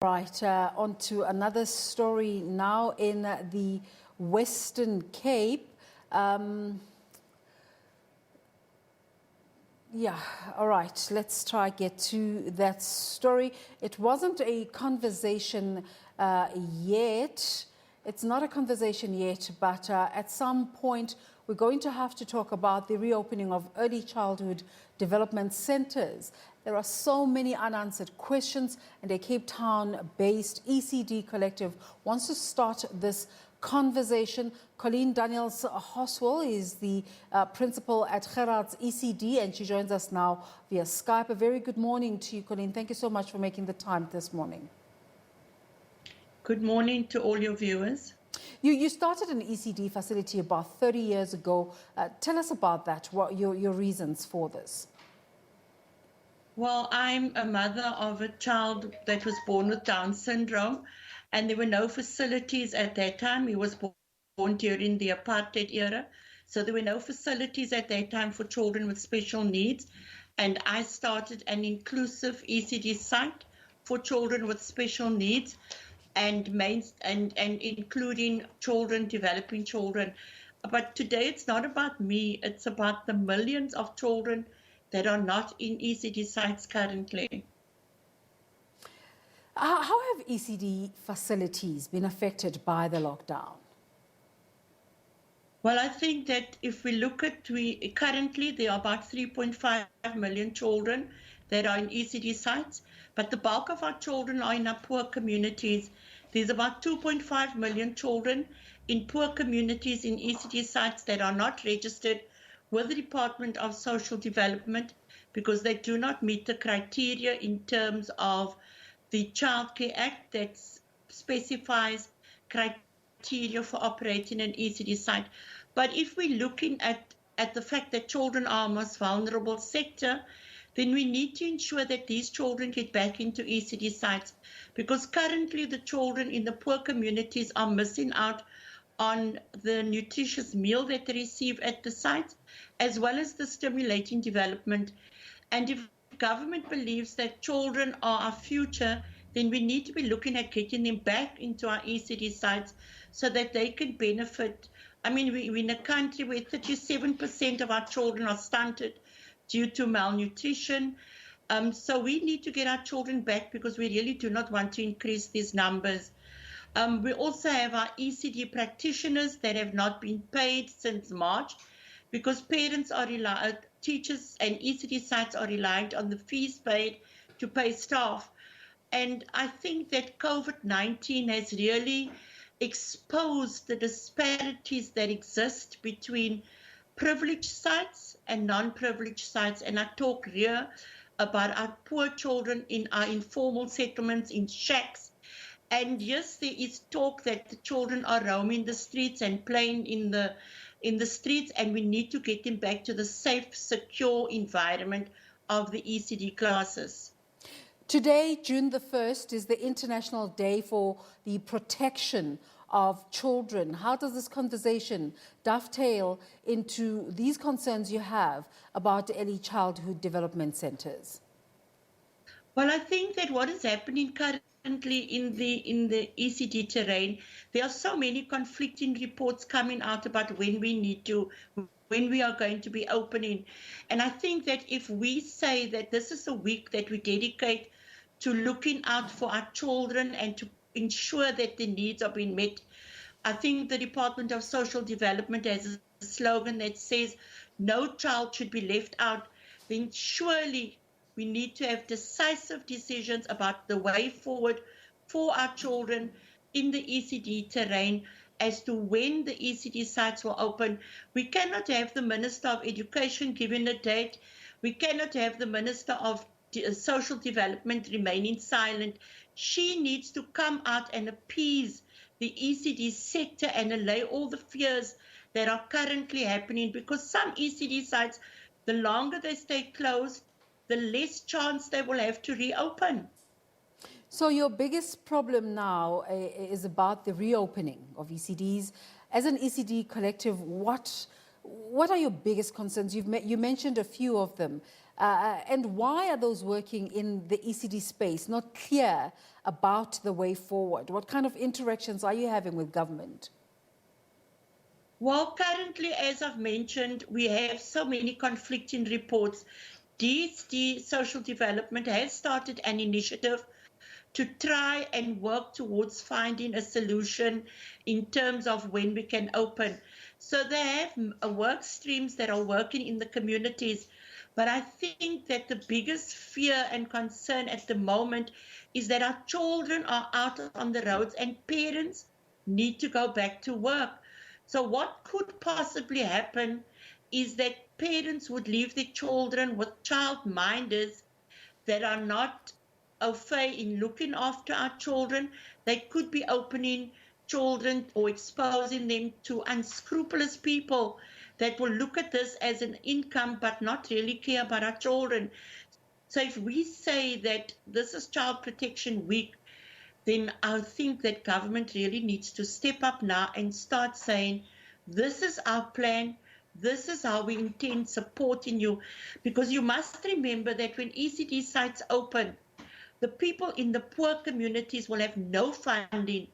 Right, on to another story now in the Western Cape. Yeah, all right, let's try get to that story. It wasn't a conversation yet. It's not a conversation yet, but at some point we're going to have to talk about the reopening of early childhood development centers. There are so many unanswered questions, and a Cape Town-based ECD collective wants to start this conversation. Colleen Daniels-Horswell is the principal at Gerhards ECD, and she joins us now via Skype. A very good morning to you, Colleen. Thank you so much for making the time this morning. Good morning to all your viewers. You started an ECD facility about 30 years ago. Tell us about that, what your reasons for this. Well, I'm a mother of a child that was born with Down syndrome, and there were no facilities at that time. He was born during the apartheid era, so there were no facilities at that time for children with special needs. And I started an inclusive ECD site for children with special needs, and including children, developing children. But today it's not about me, it's about the millions of children that are not in ECD sites currently. How have ECD facilities been affected by the lockdown? Well, I think that if we look at, currently there are about 3.5 million children that are in ECD sites, but the bulk of our children are in our poor communities. There's about 2.5 million children in poor communities in ECD sites that are not registered with the Department of Social Development because they do not meet the criteria in terms of the Child Care Act that specifies criteria for operating an ECD site. But if we're looking at the fact that children are our most vulnerable sector, then we need to ensure that these children get back into ECD sites, because currently the children in the poor communities are missing out on the nutritious meal that they receive at the sites, as well as the stimulating development. And if government believes that children are our future, then we need to be looking at getting them back into our ECD sites so that they can benefit. I mean, we're in a country where 37% of our children are stunted due to malnutrition. So we need to get our children back because we really do not want to increase these numbers. We also have our ECD practitioners that have not been paid since March because parents are teachers and ECD sites are reliant on the fees paid to pay staff. And I think that COVID-19 has really exposed the disparities that exist between privileged sites and non-privileged sites. And I talk here about our poor children in our informal settlements, in shacks. And yes, there is talk that the children are roaming the streets and playing in the streets, and we need to get them back to the safe, secure environment of the ECD classes. Today, June the 1st, is the International Day for the Protection of Children. How does this conversation dovetail into these concerns you have about early childhood development centers? Well, I think that what is happening currently in the ECD terrain, there are so many conflicting reports coming out about when we are going to be opening. And I think that if we say that this is a week that we dedicate to looking out for our children and to ensure that their needs are being met, I think the Department of Social Development has a slogan that says, no child should be left out. Then surely we need to have decisive decisions about the way forward for our children in the ECD terrain as to when the ECD sites will open. We cannot have the Minister of Education giving a date. We cannot have the Minister of Social Development remaining silent. She needs to come out and appease the ECD sector and allay all the fears that are currently happening, because some ECD sites, the longer they stay closed, the less chance they will have to reopen. So your biggest problem now is about the reopening of ECDs. As an ECD collective, what are your biggest concerns? You mentioned a few of them. And why are those working in the ECD space not clear about the way forward? What kind of interactions are you having with government? Well, currently, as I've mentioned, we have so many conflicting reports. DSD Social Development has started an initiative to try and work towards finding a solution in terms of when we can open. So they have work streams that are working in the communities. But I think that the biggest fear and concern at the moment is that our children are out on the roads and parents need to go back to work. So what could possibly happen is that parents would leave their children with childminders that are not au fait in looking after our children. They could be opening children or exposing them to unscrupulous people that will look at this as an income but not really care about our children. So if we say that this is Child Protection Week, then I think that government really needs to step up now and start saying, this is our plan, this is how we intend supporting you. Because you must remember that when ECD sites open, the people in the poor communities will have no funding.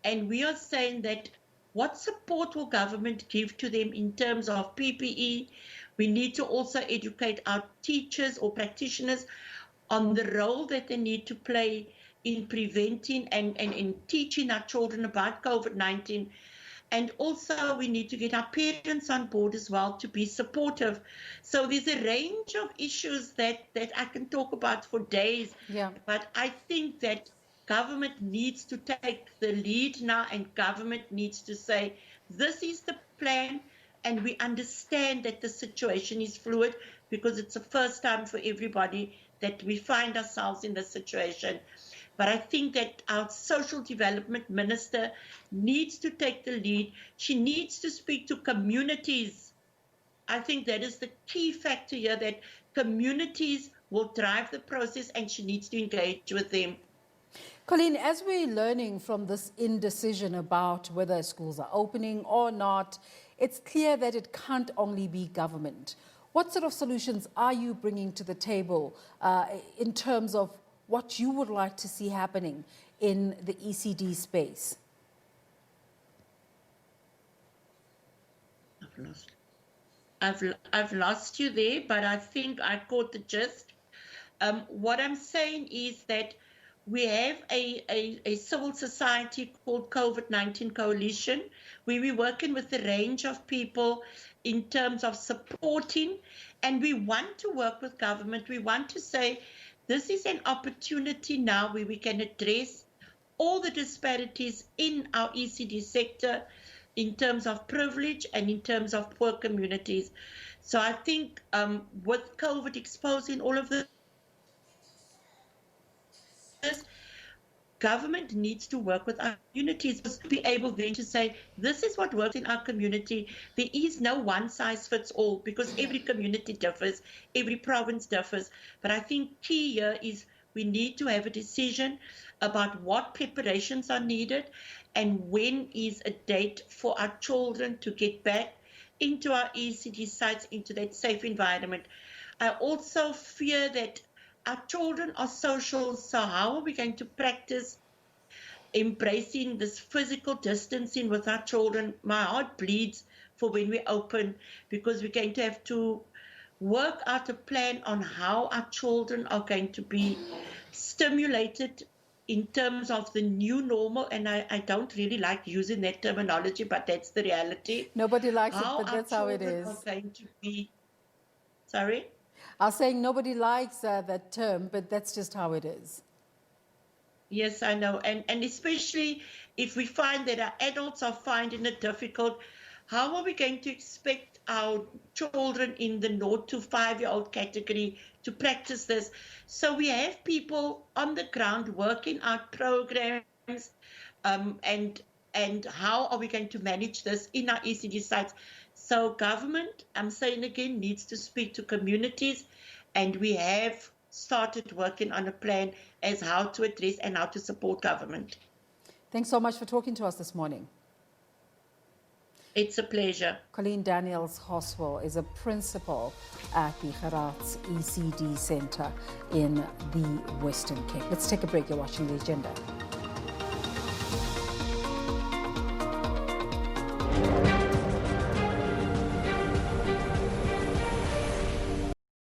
And we are saying that what support will government give to them in terms of PPE? We need to also educate our teachers or practitioners on the role that they need to play in preventing and in teaching our children about COVID-19. And also we need to get our parents on board as well to be supportive. So there's a range of issues that I can talk about for days. Yeah. But I think that government needs to take the lead now, and government needs to say, this is the plan, and we understand that the situation is fluid because it's the first time for everybody that we find ourselves in this situation. But I think that our social development minister needs to take the lead. She needs to speak to communities. I think that is the key factor here, that communities will drive the process, and she needs to engage with them. Colleen, as we're learning from this indecision about whether schools are opening or not, it's clear that it can't only be government. What sort of solutions are you bringing to the table in terms of what you would like to see happening in the ECD space? I've lost you there, but I think I caught the gist. What I'm saying is that we have a civil society called COVID-19 Coalition, where we're working with a range of people in terms of supporting, and we want to work with government. We want to say, this is an opportunity now where we can address all the disparities in our ECD sector in terms of privilege and in terms of poor communities. So I think with COVID exposing all of this, government needs to work with our communities to be able then to say, this is what works in our community. There is no one size fits all, because every community differs, every province differs. But I think key here is we need to have a decision about what preparations are needed and when is a date for our children to get back into our ECD sites, into that safe environment. I also fear that our children are social, so how are we going to practice embracing this physical distancing with our children? My heart bleeds for when we open, because we're going to have to work out a plan on how our children are going to be stimulated in terms of the new normal. And I don't really like using that terminology, but that's the reality. Nobody likes it, but that's how it is. Are going to be, sorry? I was saying nobody likes that term, but that's just how it is. Yes, I know. And especially if we find that our adults are finding it difficult, how are we going to expect our children in the 0 to 5-year-old category to practice this? So we have people on the ground working out programs, and how are we going to manage this in our ECD sites? So government, I'm saying again, needs to speak to communities, and we have started working on a plan as how to address and how to support government. Thanks so much for talking to us this morning. It's a pleasure. Colleen Daniels-Horswell is a principal at the Gerhards ECD Centre in the Western Cape. Let's take a break. You're watching The Agenda.